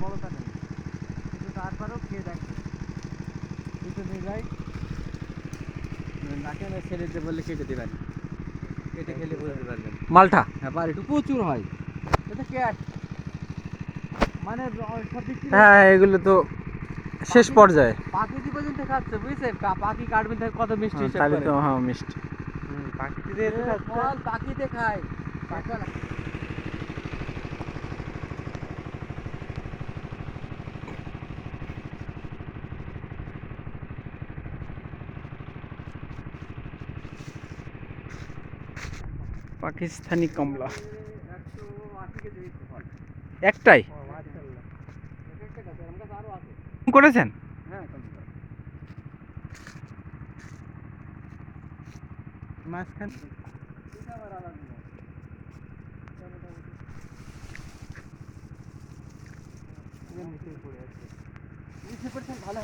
বলতা নেই, কিন্তু তারপরেও খেয়ে দেখবে। দুটো নিয়ে যাই, নাকে আমি ছেড়ে দিতে বললে কেটে দেবেন, কেটে খেলে বুঝতে পারবেন। মালটা হ্যাঁ বাড়ি একটু প্রচুর হয়, এটা ক্যাট মানে সব বিক্রি হ্যাঁ এগুলো তো শেষ পর্যায়ে। পাখি যে পর্যন্ত খাচ্ছে বুঝছেন, পাখি কাটবেন তাহলে কত মিষ্টি হিসেব তাহলে করে। তো হ্যাঁ মিষ্টি। পাখিতে যেহেতু ফল পাখিতে খায়। পাকিস্তানি কমলা 180 কেজি ফল। একটাই মাশাআল্লাহ, একটা গাছ, আমার কাছে আরো আছে। করেছেন? হ্যাঁ মাঝখান এটা আবার আলাদা না। নিচে পড়ে আছে, নিচে পড়ছে ভালো।